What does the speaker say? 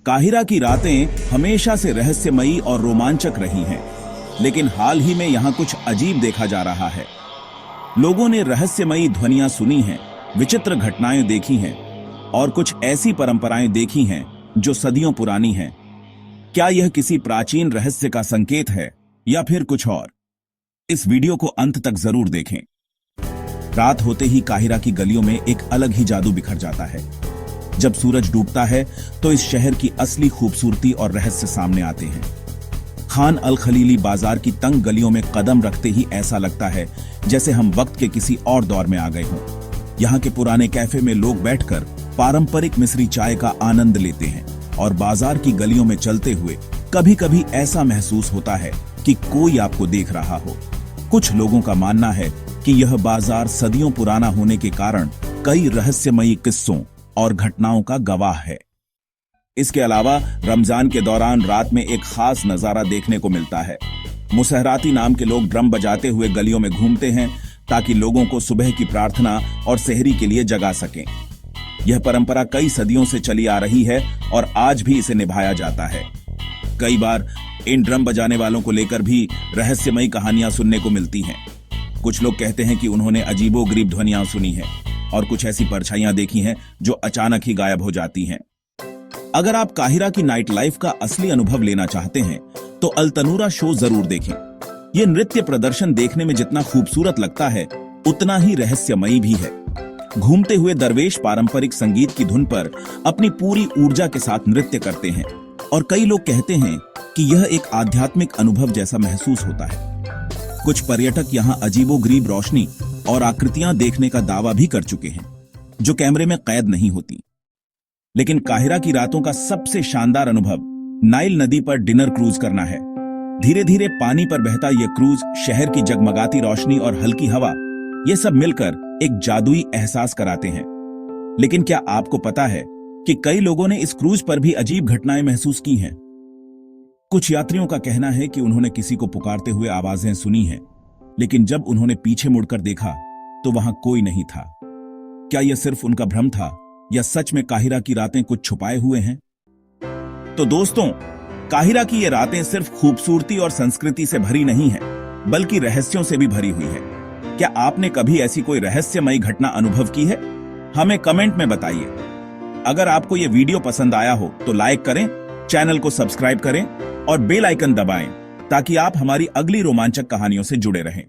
Cairo की रातें हमेशा से रहस्यमयी और रोमांचक रही हैं, लेकिन हाल ही में यहां कुछ अजीब देखा जा रहा है। लोगों ने रहस्यमयी ध्वनियां सुनी हैं, विचित्र घटनाएं देखी हैं और कुछ ऐसी परंपराएं देखी हैं जो सदियों पुरानी हैं। क्या यह किसी प्राचीन रहस्य का संकेत है या फिर कुछ और? इस वीडियो को अंत तक जरूर देखें। रात होते ही काहिरा की गलियों में एक अलग ही जादू बिखर जाता है। जब सूरज डूबता है तो इस शहर की असली खूबसूरती और रहस्य सामने आते हैं। खान अल खलीली बाजार की तंग गलियों में कदम रखते ही ऐसा लगता है जैसे हम वक्त के किसी और दौर में आ गए हों। यहाँ के पुराने कैफे में लोग बैठकर पारंपरिक मिस्री चाय का आनंद लेते हैं और बाजार की गलियों में चलते हुए कभी कभी ऐसा महसूस होता है कि कोई आपको देख रहा हो। कुछ लोगों का मानना है कि यह बाजार सदियों पुराना होने के कारण कई रहस्यमयी किस्सों और घटनाओं का गवाह है। इसके अलावा रमजान के दौरान रात में एक खास नजारा देखने को मिलता है। मुसहराती नाम के लोग ड्रम बजाते हुए गलियों में घूमते हैं ताकि लोगों को सुबह की प्रार्थना और सेहरी के लिए जगा सकें। यह परंपरा कई सदियों से चली आ रही है और आज भी इसे निभाया जाता है। कई बार इन ड्रम बजाने वालों को लेकर भी रहस्यमयी कहानियां सुनने को मिलती हैं। कुछ लोग कहते हैं कि उन्होंने अजीबोगरीब ध्वनियां सुनी हैं और कुछ ऐसी परछाइयां देखी हैं जो अचानक ही गायब हो जाती हैं। अगर आप काहिरा की नाइट लाइफ का असली अनुभव लेना चाहते हैं तो अल तनूरा शो जरूर देखें। यह नृत्य प्रदर्शन देखने में जितना खूबसूरत लगता है उतना ही रहस्यमयी भी है। घूमते हुए दरवेश पारंपरिक संगीत की धुन पर अपनी पूरी ऊर्जा के साथ नृत्य करते हैं और कई लोग कहते हैं कि यह एक आध्यात्मिक अनुभव जैसा महसूस होता है। कुछ पर्यटक यहाँ अजीबोगरीब रोशनी और आकृतियां देखने का दावा भी कर चुके हैं जो कैमरे में कैद नहीं होती। लेकिन काहिरा की रातों का सबसे शानदार अनुभव नाइल नदी पर डिनर क्रूज करना है। धीरे धीरे पानी पर बहता यह क्रूज, शहर की जगमगाती रोशनी और हल्की हवा, ये सब मिलकर एक जादुई एहसास कराते हैं। लेकिन क्या आपको पता है कि कई लोगों ने इस क्रूज पर भी अजीब घटनाएं महसूस की हैं? कुछ यात्रियों का कहना है कि उन्होंने किसी को पुकारते हुए आवाजें सुनी हैं, लेकिन जब उन्होंने पीछे मुड़कर देखा तो वहां कोई नहीं था। क्या यह सिर्फ उनका भ्रम था या सच में काहिरा की रातें कुछ छुपाए हुए हैं? तो दोस्तों, काहिरा की ये रातें सिर्फ खूबसूरती और संस्कृति से भरी नहीं है, बल्कि रहस्यों से भी भरी हुई है। क्या आपने कभी ऐसी कोई रहस्यमयी घटना अनुभव की है? हमें कमेंट में बताइए। अगर आपको ये वीडियो पसंद आया हो तो लाइक करें, चैनल को सब्सक्राइब करें और बेल आइकन दबाएं ताकि आप हमारी अगली रोमांचक कहानियों से जुड़े रहें।